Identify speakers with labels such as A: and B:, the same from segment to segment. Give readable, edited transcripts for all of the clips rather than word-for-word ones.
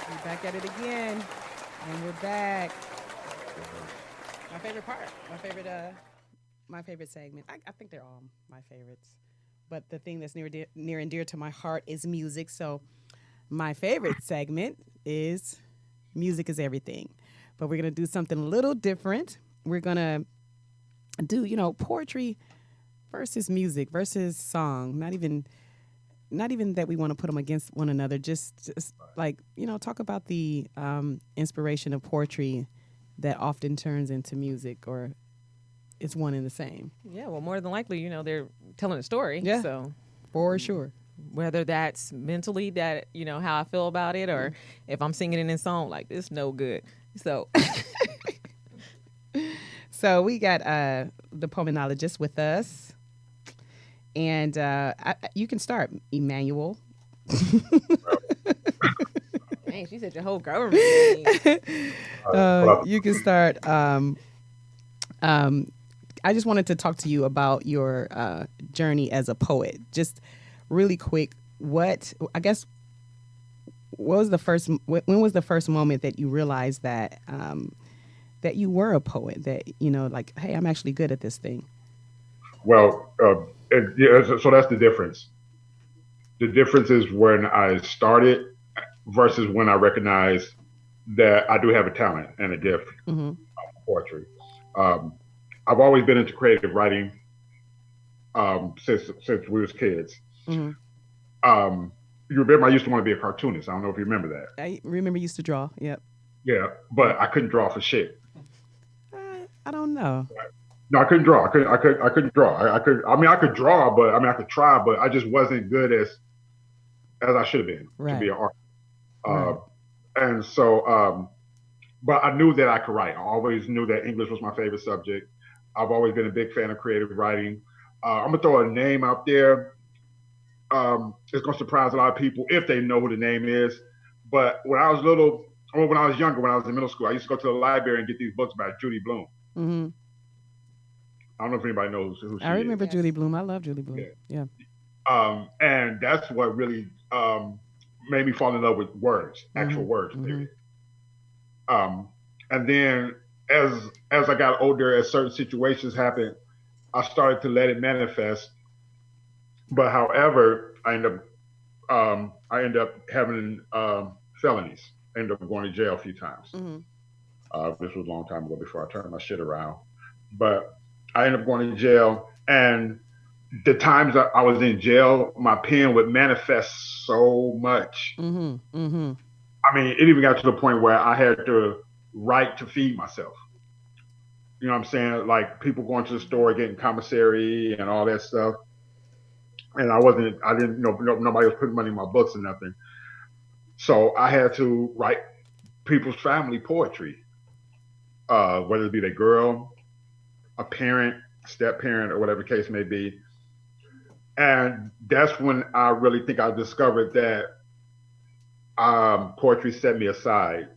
A: We're back at it again, and we're back. My favorite part, my favorite segment. I think they're all my favorites, but the thing that's near and dear to my heart is music. So my favorite segment is music is everything, but we're gonna do something a little different. We're gonna do poetry versus music versus song. Not even that we want to put them against one another. Just like talk about the inspiration of poetry that often turns into music, or it's one and the same.
B: Yeah, well, more than likely, they're telling a story.
A: Yeah,
B: So
A: for sure.
B: whether that's mentally that, how I feel about it, or if I'm singing it in song, like, this no good. So,
A: So we got the pulmonologist with us, and you can start, Emmanuel.
B: dang, she said your whole government name.
A: You can start. Um, I just wanted to talk to you about your journey as a poet. Just really quick, what was the first? When was the first moment that you realized that you were a poet? That like, hey, I'm actually good at this thing.
C: Well, yeah, so that's the difference. The difference is when I started versus when I recognized that I do have a talent and a gift
A: Mm-hmm.
C: for poetry. Um, I've always been into creative writing since we was kids.
A: Mm-hmm.
C: Um, you remember I used to want to be a cartoonist. I don't know if you remember that.
A: I remember you used to draw. Yep.
C: Yeah, but I couldn't draw for shit.
A: I don't know.
C: No, I couldn't draw. I couldn't draw. I could. I mean, I could draw, but I mean, I could try, but I just wasn't good as I should have been to be
A: Right.
C: an artist. Uh,
A: Right.
C: and so, but I knew that I could write. I always knew that English was my favorite subject. I've always been a big fan of creative writing. I'm gonna throw a name out there. It's gonna surprise a lot of people if they know who the name is. But when I was little, or when I was younger, when I was in middle school, I used to go to the library and get these books by Judy Blume.
A: Mm-hmm.
C: I don't know if anybody knows who
A: I
C: she is.
A: remember Julie
B: Yes.
A: Bloom. I love Julie Bloom.
C: Yeah.
A: Yeah.
C: And that's what really made me fall in love with words,
A: Mm-hmm.
C: actual words,
A: Mm-hmm.
C: period. Um, and then as I got older, as certain situations happened, I started to let it manifest. But however, I ended up having felonies. I ended up going to jail a few times.
A: Mm-hmm.
C: This was a long time ago before I turned my shit around. But I ended up going to jail, and the times that I was in jail, my pen would manifest so much.
A: Mm-hmm. Mm-hmm.
C: I mean, it even got to the point where I had to write to feed myself. You know what I'm saying? Like people going to the store getting commissary and all that stuff. And I didn't know, nobody was putting money in my books or nothing. So I had to write people's family poetry, whether it be their girl, a parent, step parent, or whatever the case may be. And that's when I really think I discovered that poetry set me aside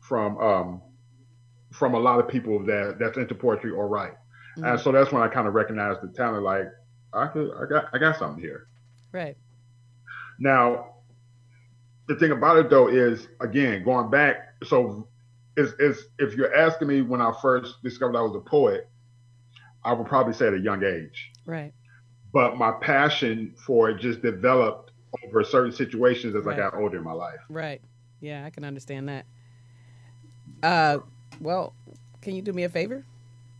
C: from from a lot of people that's into poetry or write.
A: Mm-hmm.
C: And so that's when I kind of recognized the talent. Like I got something here.
A: Right.
C: Now the thing about it though is again going back. So is if you're asking me when I first discovered I was a poet, I would probably say at a young age.
A: Right.
C: But my passion for it just developed over certain situations as I
A: Right.
C: got older in my life.
A: Right. Yeah, I can understand that. Uh, well, can you do me a favor?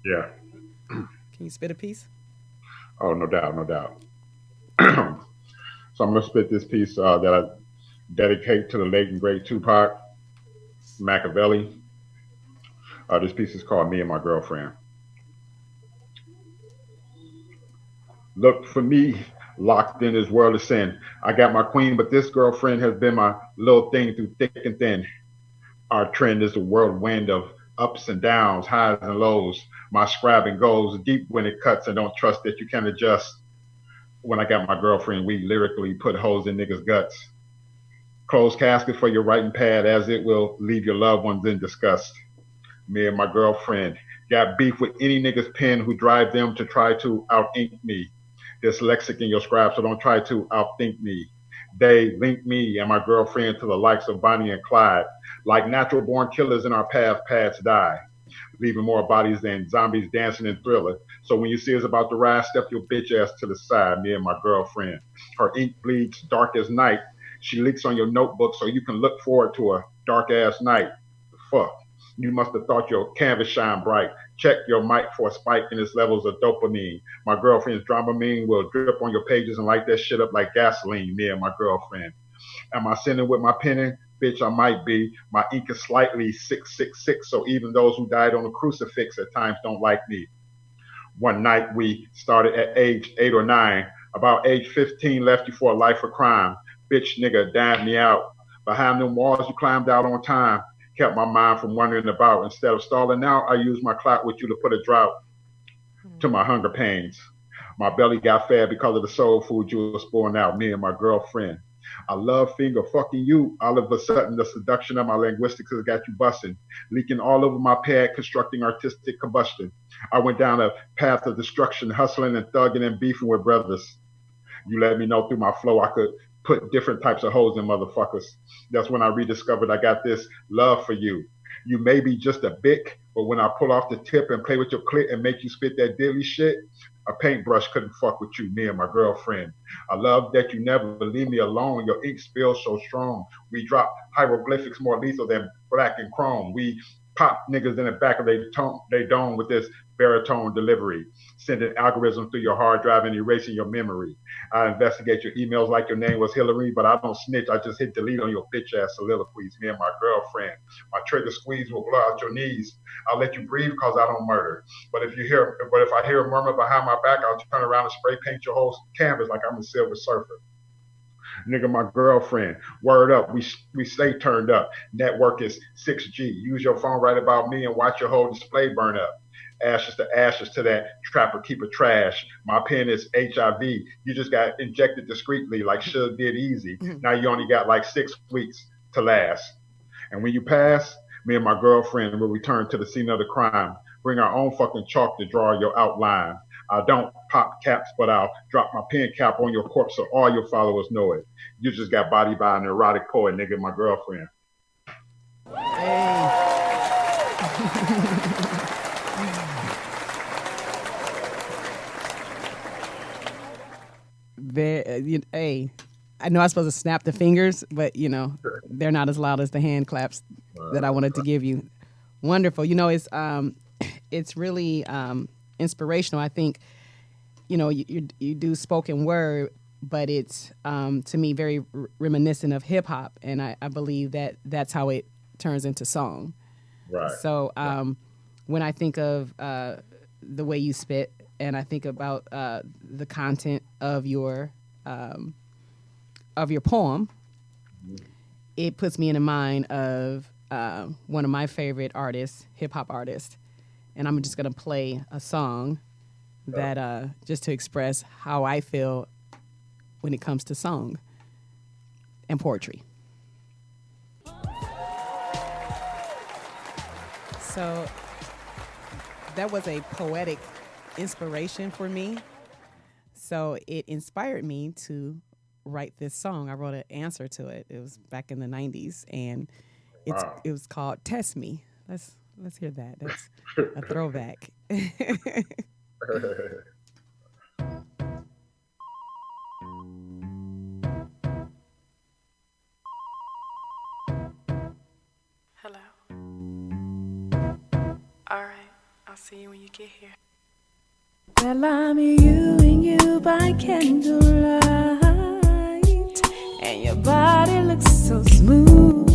C: Yeah.
A: Can you spit a piece?
C: Oh, no doubt, no doubt. So I'm gonna spit this piece that I dedicate to the late and great Tupac Machiavelli. This piece is called "Me and My Girlfriend." Look for me, locked in this world of sin. I got my queen, but this girlfriend has been my little thing through thick and thin. Our trend is a whirlwind of ups and downs, highs and lows. My scribing goes deep when it cuts, and don't trust that you can adjust. When I got my girlfriend, we lyrically put holes in niggas' guts. Closed casket for your writing pad, as it will leave your loved ones in disgust. Me and my girlfriend got beef with any nigga's pen who drive them to try to out ink me. Dyslexic in your scribe, so don't try to outthink me. They linked me and my girlfriend to the likes of Bonnie and Clyde. Like natural born killers in our paths die, leaving more bodies than zombies dancing in Thriller. So when you see us about to rise, step your bitch ass to the side, me and my girlfriend. Her ink bleeds dark as night. She leaks on your notebook so you can look forward to a dark ass night. Fuck. You must have thought your canvas shine bright. Check your mic for a spike in its levels of dopamine. My girlfriend's Dramamine will drip on your pages and light that shit up like gasoline, me and my girlfriend. Am I sinning with my penning? Bitch, I might be. My ink is slightly 666, so even those who died on the crucifix at times don't like me. One night we started at age 8 or 9. About age 15, left you for a life of crime. Bitch, nigga, damn me out. Behind them walls, you climbed out on time. Kept my mind from wandering about. Instead of stalling out, I used my clout with you to put a drought to my hunger pains. My belly got fat because of the soul food you was pouring out, me and my girlfriend. I love finger fucking you. All of a sudden, the seduction of my linguistics has got you busting, leaking all over my pad, constructing artistic combustion. I went down a path of destruction, hustling and thugging and beefing with brothers. You let me know through my flow I could put different types of hoes in motherfuckers. That's when I rediscovered I got this love for you. You may be just a bick, but when I pull off the tip and play with your clit and make you spit that dilly shit, a paintbrush couldn't fuck with you, me and my girlfriend. I love that you never leave me alone. Your ink spills so strong. We drop hieroglyphics more lethal than black and chrome. We pop niggas in the back of they dome with this baritone delivery, sending algorithms through your hard drive and erasing your memory. I investigate your emails like your name was Hillary, but I don't snitch. I just hit delete on your bitch ass soliloquies, me and my girlfriend. My trigger squeeze will blow out your knees. I'll let you breathe because I don't murder. But if I hear a murmur behind my back, I'll turn around and spray paint your whole canvas like I'm a Silver Surfer. Nigga, my girlfriend. Word up, we stay turned up. Network is 6G. Use your phone right about me and watch your whole display burn up. Ashes to that trapper keeper trash. My pen is HIV. You just got injected discreetly like Suge did easy. Now you only got like 6 weeks to last. And when you pass, me and my girlfriend will return to the scene of the crime. Bring our own fucking chalk to draw your outline. I don't pop caps, but I'll drop my pen cap on your corpse so all your followers know it. You just got bodied by an erotic poet, nigga, my girlfriend.
A: Hey. Hey, I know I'm supposed to snap the fingers, but they're not as loud as the hand claps that I wanted to give you. Wonderful. It's really inspirational. I think you do spoken word, but it's to me very reminiscent of hip hop, and I believe that that's how it turns into song.
C: Right.
A: So when I think of the way you spit, and I think about the content of your poem, it puts me in the mind of one of my favorite artists, hip hop artists, and I'm just gonna play a song that just to express how I feel when it comes to song and poetry. So that was a poetic inspiration for me. So it inspired me to write this song. I wrote an answer to it. It was back in the 90s, and it was called Test Me. Let's hear that. That's a throwback.
D: Hello. All right, I'll see you when you get here. Well, I'm you and you by candlelight, and your body looks so smooth.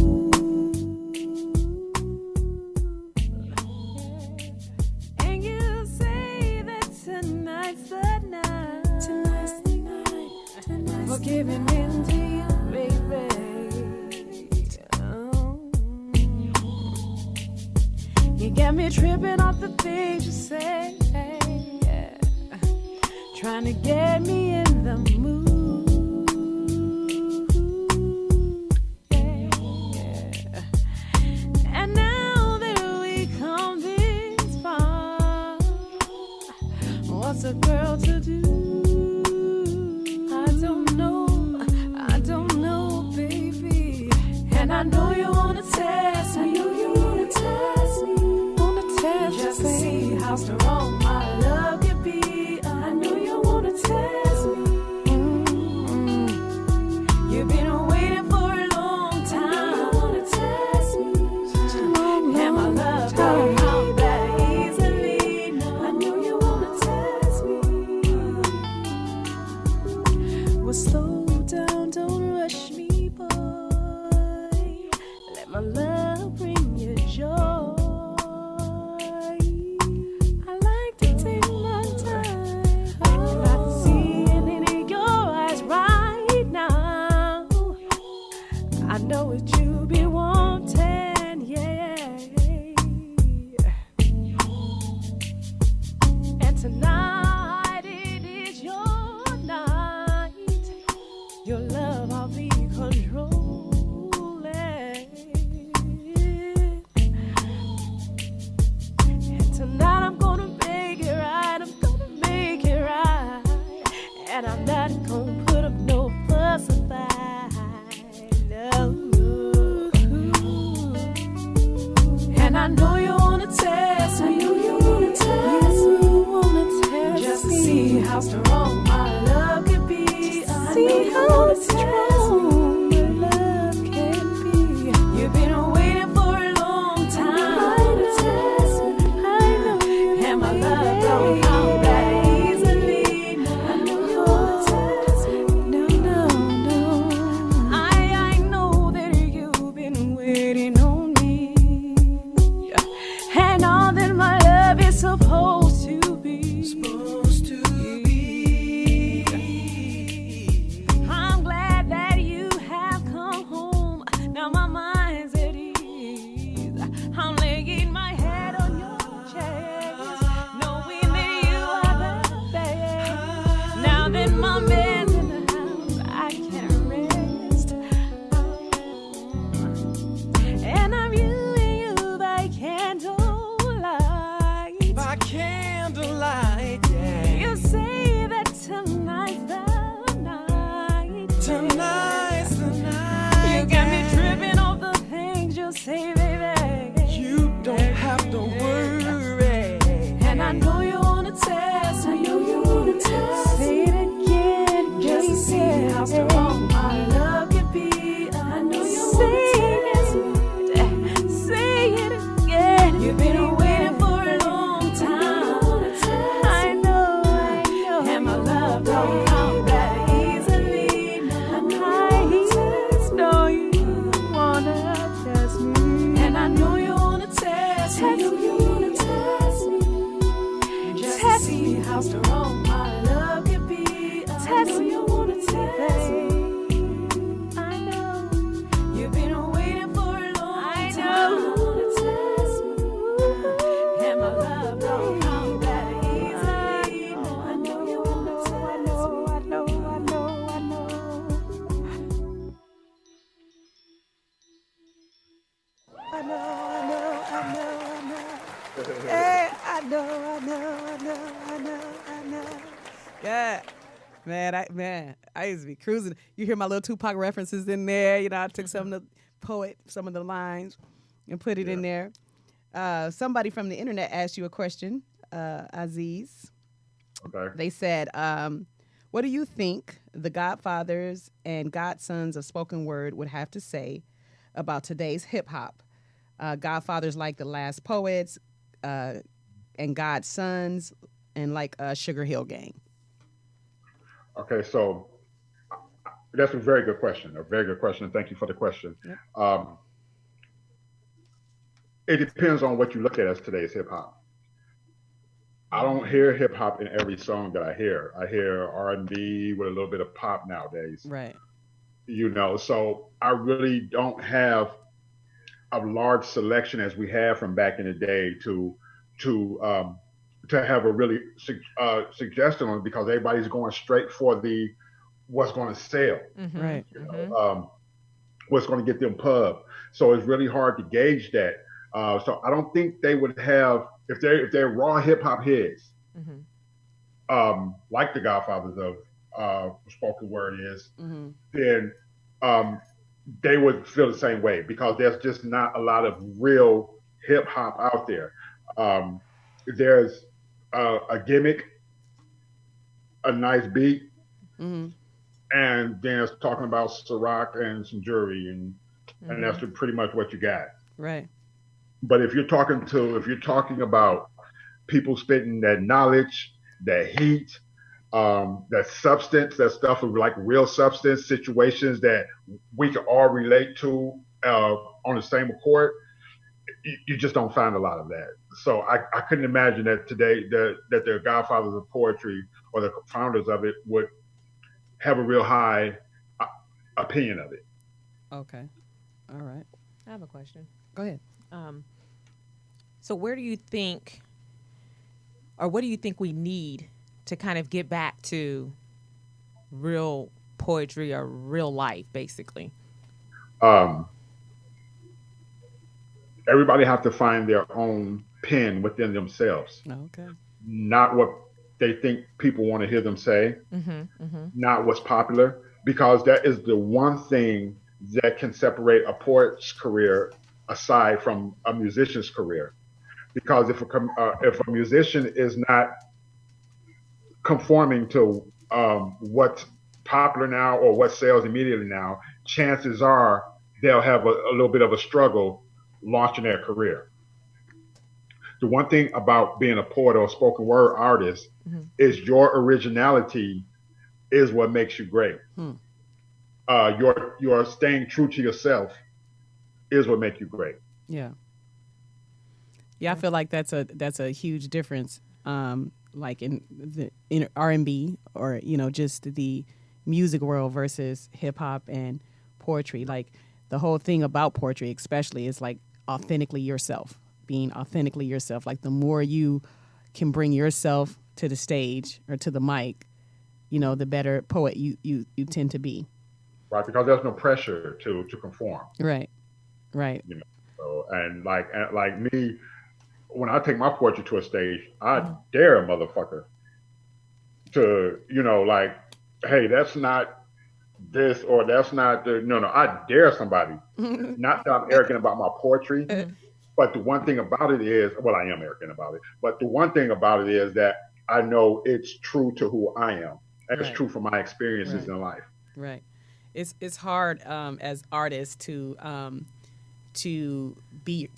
D: And you say that tonight's the night. Tonight's the night. For giving in to you, baby. Oh. You got me tripping off the things you say. Trying to get me in the mood, yeah. And now that we come this far, what's a girl to do? I don't know know you wanna test me. I know you wanna test me. Wanna test just to see how strong my love can be. I know you wanna test me. You've been waiting for a long time. You wanna test me. And my love don't come back easily. No, I know you wanna test me. Well, slow down, don't rush me, boy. Let my love bring you joy. I like to take my time. And I see it in your eyes right now. I know what you be wanting, yeah. And tonight it is your night. Your love I'll be controlling. And tonight I'm gonna make it right. I'm gonna make it right. And I'm not gonna put up no fuss or fight. No. And I know you wanna test me. I know you wanna test me. You wanna test just to see how strong my love can be. See how strong your love can be. You've been waiting for a long time. I know you. And my love don't come back easily. No, I know you wanna test me. No. I know that you've been waiting on me. And all that my love is supposed to be. I'm glad that you have come home. Now my mind's at ease. I'm laying my head on your chest, knowing that you are the best. Now that my man's in the house, I can rest. And I'm viewing you by candlelight.
E: By candlelight, yeah.
D: You say that tonight's the night.
E: Tonight's the night.
D: You got me tripping off the things you say, baby.
E: You don't have to worry.
D: And I know you wanna test me. I know you wanna test me. Say it again, just to see how strong my love can be. I know you wanna test me. Say it again. You've been waiting for a long time. I know. And my love don't come back easily. No, I know you wanna test me. And I know you wanna test me. I know you wanna test me. Just to see how strong my love can be. Test me, you wanna test me. I know you've been waiting for a long time. You wanna test me. And my love don't come back easily. No, I know you wanna test me. I know.
A: Hey, I know. Yeah. Man, I used to be cruising. You hear my little Tupac references in there. You know, I took some of the lines and put it in there. Somebody from the internet asked you a question, Aziz.
C: Okay.
A: They said, what do you think the godfathers and godsons of spoken word would have to say about today's hip hop? Godfathers like the Last Poets, and godsons, and like Sugar Hill Gang.
C: Okay, so that's a very good question. Thank you for the question.
A: Yep.
C: It depends on what you look at as today's hip hop. I don't hear hip hop in every song that I hear. I hear R&B with a little bit of pop nowadays.
A: Right.
C: You know, so I really don't have a large selection as we have from back in the day to have a really suggestion on it, because everybody's going straight for the what's going to sell.
B: Mm-hmm.
A: Right.
C: You know, what's going to get them pub. So it's really hard to gauge that. So I don't think they would have, if they're raw hip hop heads, like the Godfathers of spoken word is, then they would feel the same way because there's just not a lot of real hip hop out there. Um, there's a gimmick, a nice beat,
A: Mm-hmm.
C: and then it's talking about Ciroc and some jury, and that's pretty much what you got.
A: Right.
C: But if you're talking about people spitting that knowledge, that heat, that substance, that stuff of like real substance situations that we can all relate to on the same accord, you just don't find a lot of that. So I couldn't imagine that today that the godfathers of poetry or the founders of it would have a real high opinion of it.
A: Okay. All right.
B: I have a question.
A: Go ahead.
B: So where do you think, or what do you think we need to kind of get back to real poetry or real life, basically?
C: Everybody have to find their own pen within themselves,
A: Okay.
C: not what they think people want to hear them say, not what's popular, because that is the one thing that can separate a poet's career aside from a musician's career. Because if a musician is not conforming to what's popular now or what sells immediately now, chances are they'll have a little bit of a struggle launching their career. The one thing about being a poet or a spoken word artist is your originality is what makes you great. Your staying true to yourself is what makes you great.
A: Yeah. Yeah, I feel like that's a huge difference. Like in R&B or just the music world versus hip hop and poetry. Like the whole thing about poetry, especially, is like authentically yourself. Being authentically yourself. Like the more you can bring yourself to the stage or to the mic, the better poet you tend to be.
C: Right, because there's no pressure to conform.
A: Right.
C: So, and like me, when I take my poetry to a stage, I dare a motherfucker to, like, hey, that's not this or that's not the, no, I dare somebody. Not that I'm arrogant about my poetry, but the one thing about it is, well, I am arrogant about it, but the one thing about it is that I know it's true to who I am. And it's true for my experiences in life.
A: Right. It's hard as artists to be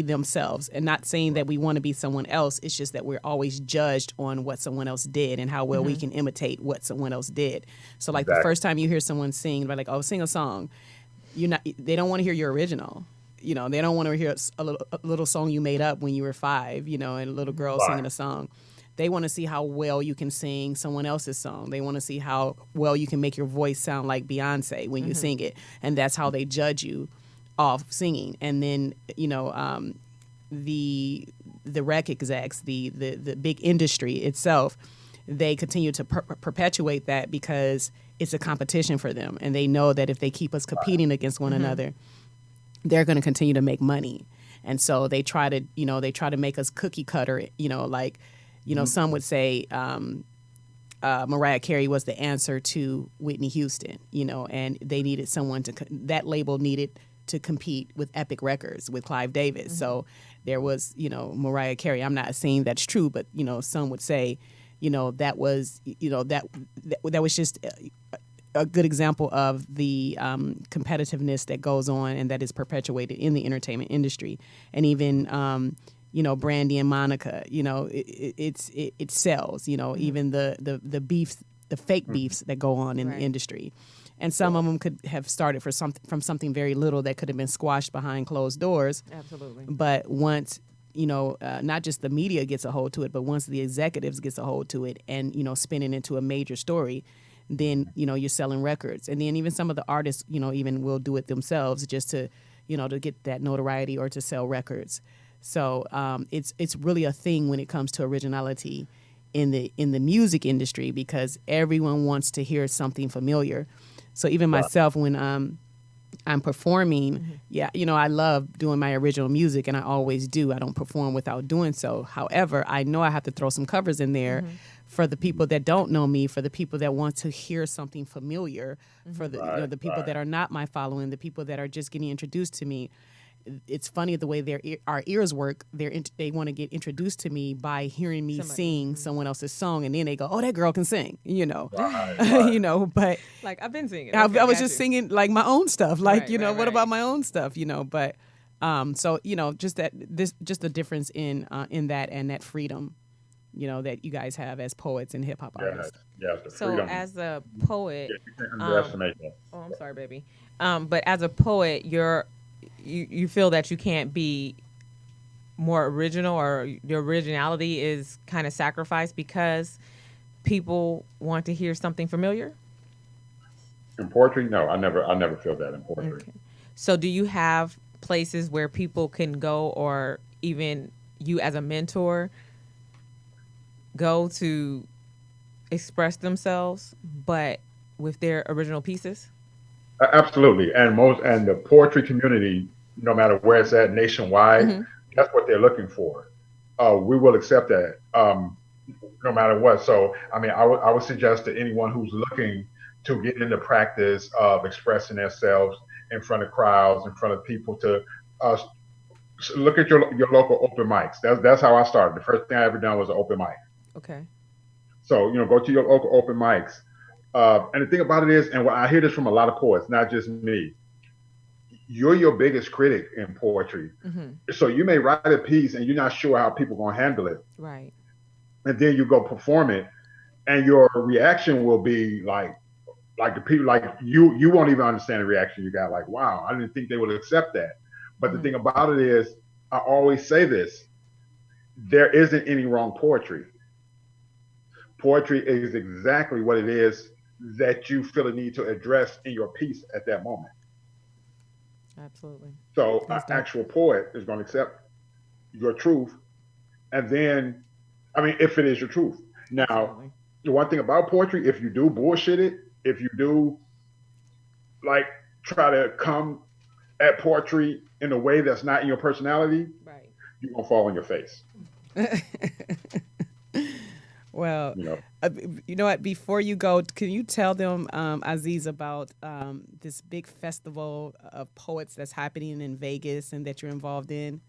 A: themselves, and not saying that we want to be someone else. It's just that we're always judged on what someone else did and how well we can imitate what someone else did. So like the first time you hear someone sing, they're like, "Oh, sing a song." They don't want to hear your original. They don't want to hear a little song you made up when you were 5. And a little girl singing a song. They want to see how well you can sing someone else's song. They want to see how well you can make your voice sound like Beyonce when you sing it, and that's how they judge you off singing. And then the rec execs, the big industry itself, they continue to perpetuate that because it's a competition for them, and they know that if they keep us competing against one another, they're going to continue to make money. And so they try to make us cookie cutter. Some would say Mariah Carey was the answer to Whitney Houston. And they needed someone that label needed to compete with Epic Records with Clive Davis. So there was, Mariah Carey. I'm not saying that's true, but some would say, that was, that was just a good example of the competitiveness that goes on and that is perpetuated in the entertainment industry. And even Brandy and Monica, it sells. Even the beef, the fake beefs that go on in the industry. And some of them could have started from something very little that could have been squashed behind closed doors.
B: Absolutely.
A: But once, not just the media gets a hold to it, but once the executives gets a hold to it and, spin it into a major story, then, you're selling records. And then even some of the artists, even will do it themselves just to, to get that notoriety or to sell records. So it's really a thing when it comes to originality in the music industry, because everyone wants to hear something familiar. So even myself, when I'm performing, I love doing my original music, and I always do. I don't perform without doing so. However, I know I have to throw some covers in there for the people that don't know me, for the people that want to hear something familiar, for the the people that are not my following, the people that are just getting introduced to me. It's funny the way our ears work. They want to get introduced to me by hearing me sing someone else's song, and then they go, "Oh, that girl can sing," But
B: Like I've been singing.
A: I
B: Okay,
A: was
B: got
A: just
B: you.
A: singing like my own stuff, like
B: Right, right,
A: what about
B: right.
A: my own stuff, But so just just the difference in that and that freedom, that you guys have as poets and hip hop
C: Yes,
A: artists.
C: yes, the
B: So
C: freedom.
B: as a poet,
C: You can't underestimate that.
B: oh, I'm sorry, baby. But as a poet, you feel that you can't be more original, or your originality is kind of sacrificed because people want to hear something familiar.
C: In poetry, no, I never feel that in poetry.
B: Okay. So do you have places where people can go, or even you as a mentor go to express themselves, but with their original pieces?
C: Absolutely, and the poetry community, no matter where it's at nationwide, that's what they're looking for. We will accept that, no matter what. So, I mean, I would suggest to anyone who's looking to get into practice of expressing themselves in front of crowds, in front of people, to look at your local open mics. That's how I started. The first thing I ever done was an open mic.
B: Okay.
C: So, go to your local open mics. And the thing about it is, and I hear this from a lot of poets, not just me, you're your biggest critic in poetry. So you may write a piece and you're not sure how people are going to handle it.
B: Right.
C: And then you go perform it, and your reaction will be like the people, like you won't even understand the reaction you got. Like, wow, I didn't think they would accept that. But the thing about it is, I always say this, there isn't any wrong poetry. Poetry is exactly what it is that you feel a need to address in your piece at that moment.
B: Absolutely.
C: So an
A: That's dope.
C: actual poet is going to accept your truth. And then, I mean, if it is your truth. Now,
B: Absolutely.
C: the one thing about poetry, if you do bullshit it, if you do like try to come at poetry in a way that's not in your personality,
B: Right.
C: you're going to fall on your face.
A: Well,
C: You know,
A: you know what? Before you go, can you tell them, Aziz, about this big festival of poets that's happening in Vegas and that you're involved in?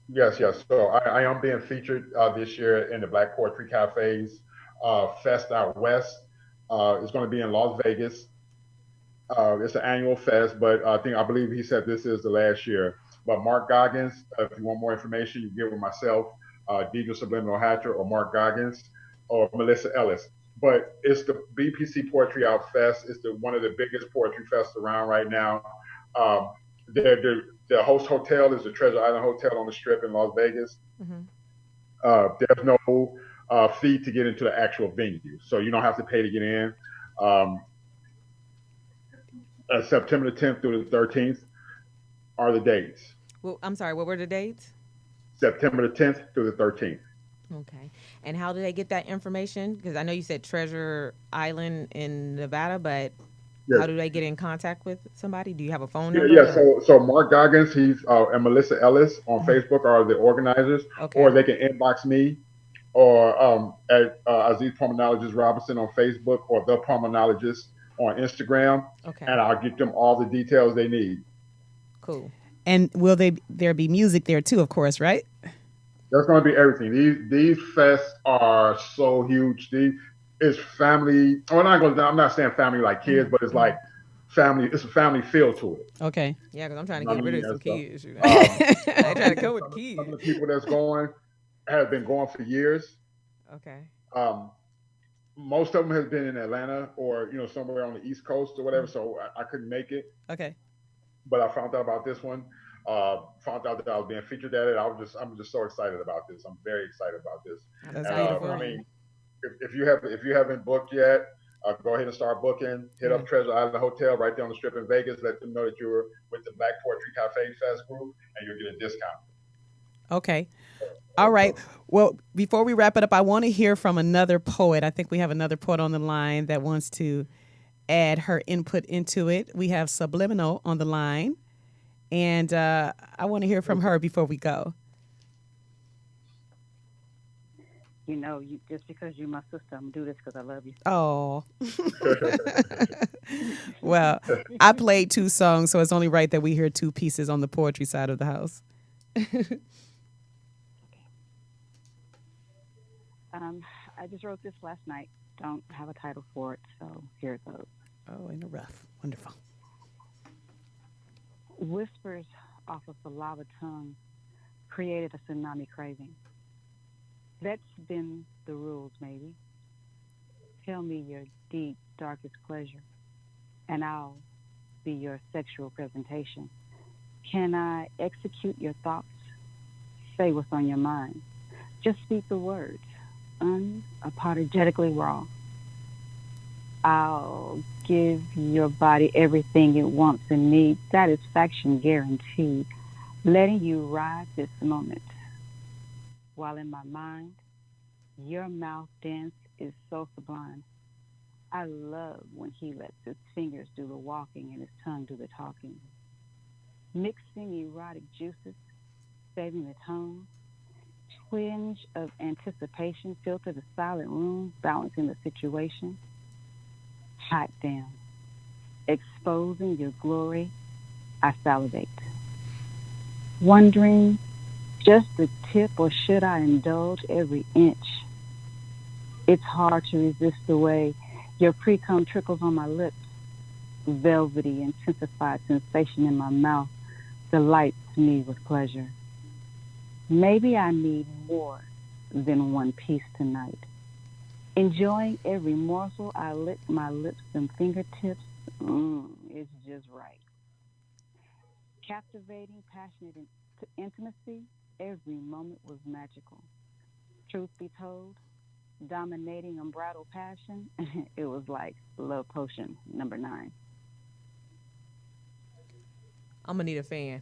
C: Yes. So I am being featured this year in the Black Poetry Cafes Fest Out West. It's going to be in Las Vegas. It's an annual fest, but I believe he said this is the last year. But Mark Goggins, if you want more information, you can get with myself, Deidre Subliminal Hatcher, or Mark Goggins, or Melissa Ellis. But it's the BPC Poetry Out Fest. It's one of the biggest poetry fests around right now. The host hotel is the Treasure Island Hotel on the Strip in Las Vegas. There's no fee to get into the actual venue, so you don't have to pay to get in. September the 10th through the 13th are the dates.
B: Well, I'm sorry. What were the dates?
C: September the 10th through the 13th.
B: Okay. And how do they get that information? Because I know you said Treasure Island in Nevada, but
C: Yes.
B: how do they get in contact with somebody? Do you have a phone number?
C: Yeah.
B: or-
C: So Mark Goggins, he's and Melissa Ellis on Facebook are the organizers,
B: Okay.
C: or they can inbox me, or at Aziz Pulmonologist Robinson on Facebook, or the Pulmonologist on Instagram,
B: Okay.
C: and I'll get them all the details they need.
B: Cool.
A: And will there be music there too, of course, right?
C: That's going to be everything. These fests are so huge. It's family. I'm not saying family like kids, but it's like family. It's a family feel to it.
A: Okay.
B: Yeah, because I'm trying to
C: I
B: get rid
C: mean,
B: of some
C: that's
B: kids. You know? They trying to come with
C: Some of
B: kids.
C: the people that's going have been going for years.
B: Okay.
C: Most of them has been in Atlanta or somewhere on the East Coast or whatever. So I couldn't make it,
A: Okay.
C: but I found out about this one. Found out that I was being featured at it. I'm just so excited about this. I'm very excited about this.
A: That's
C: And,
A: beautiful.
C: I mean, if you haven't booked yet, go ahead and start booking. Hit up Treasure Island Hotel right there on the Strip in Vegas. Let them know that you're with the Black Poetry Cafe Fest group, and you'll get a discount.
A: Okay. All right. Well, before we wrap it up, I want to hear from another poet. I think we have another poet on the line that wants to add her input into it. We have Subliminal on the line, and I want to hear from her before we go.
F: You know, you just because you're my sister, I'm gonna do this because I love you.
A: Oh. Well, I played two songs, so it's only right that we hear two pieces on the poetry side of the house.
F: I just wrote this last night. Don't have a title for it, so here it goes.
A: Oh, in the rough. Wonderful.
F: Whispers off of the lava tongue created a tsunami craving. That's been the rules, maybe. Tell me your deep, darkest pleasure, and I'll be your sexual presentation. Can I execute your thoughts? Say what's on your mind. Just speak the words, unapologetically raw. I'll give your body everything it wants and needs, satisfaction guaranteed, letting you ride this moment. While in my mind, your mouth dance is so sublime. I love when he lets his fingers do the walking and his tongue do the talking. Mixing erotic juices, saving the tone, twinge of anticipation, filter the silent room, balancing the situation. Hot damn. Exposing your glory, I salivate. Wondering just the tip, or should I indulge every inch? It's hard to resist the way your pre-cum trickles on my lips. Velvety, intensified sensation in my mouth delights me with pleasure. Maybe I need more than one piece tonight. Enjoying every morsel, I lick my lips and fingertips. It's just right. Captivating, passionate intimacy, every moment was magical. Truth be told, dominating unbridled passion, it was like Love Potion #9.
B: I'm gonna need a fan.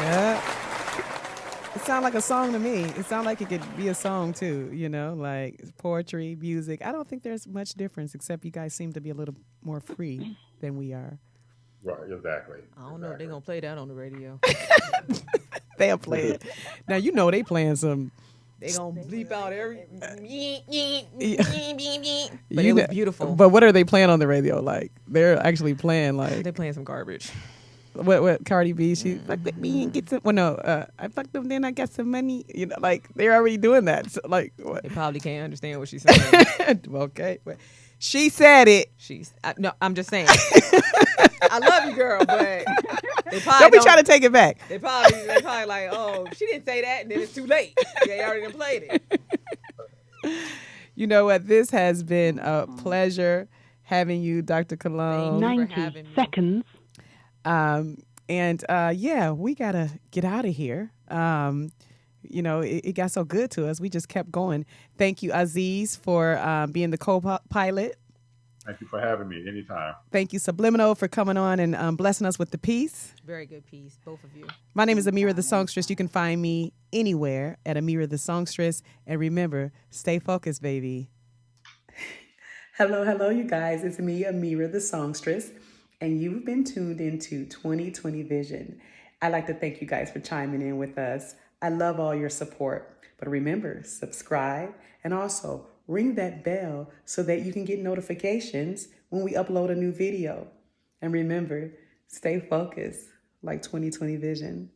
A: Yeah. It sounds like a song to me. It sounds like it could be a song too, like poetry, music. I don't think there's much difference, except you guys seem to be a little more free than we are.
C: Right, exactly.
B: I don't know if they're gonna play that on the radio.
A: They'll play it. Now, they playing some.
B: They gonna bleep out every. But
A: You
B: it was
A: know-
B: beautiful.
A: But what are they playing on the radio? Like, they're actually playing like,
B: They're playing some garbage.
A: what Cardi B, she fucked with me and get some, I fucked them, then I got some money. Like, they're already doing that. So, like, what?
B: They probably can't understand what she's saying.
A: Okay. Well, she said it.
B: No, I'm just saying. I love you, girl, but they probably
A: Don't be trying to take it back.
B: They probably like, oh, she didn't say that, and then it's too late. They already done played it.
A: You know what? This has been a pleasure having you, Dr. Cologne.
B: Thank you for having
F: 90
B: me.
F: seconds.
A: Yeah, we gotta get out of here. It got so good to us. We just kept going. Thank you, Aziz, for being the co-pilot.
C: Thank you for having me anytime.
A: Thank you, Subliminal, for coming on and blessing us with the piece.
B: Very good piece, both of you.
A: My name is Amira the Songstress. You can find me anywhere at Amira the Songstress. And remember, stay focused, baby. Hello, you guys. It's me, Amira the Songstress. And you've been tuned into 2020 Vision. I'd like to thank you guys for chiming in with us. I love all your support. But remember, subscribe and also ring that bell so that you can get notifications when we upload a new video. And remember, stay focused like 2020 Vision.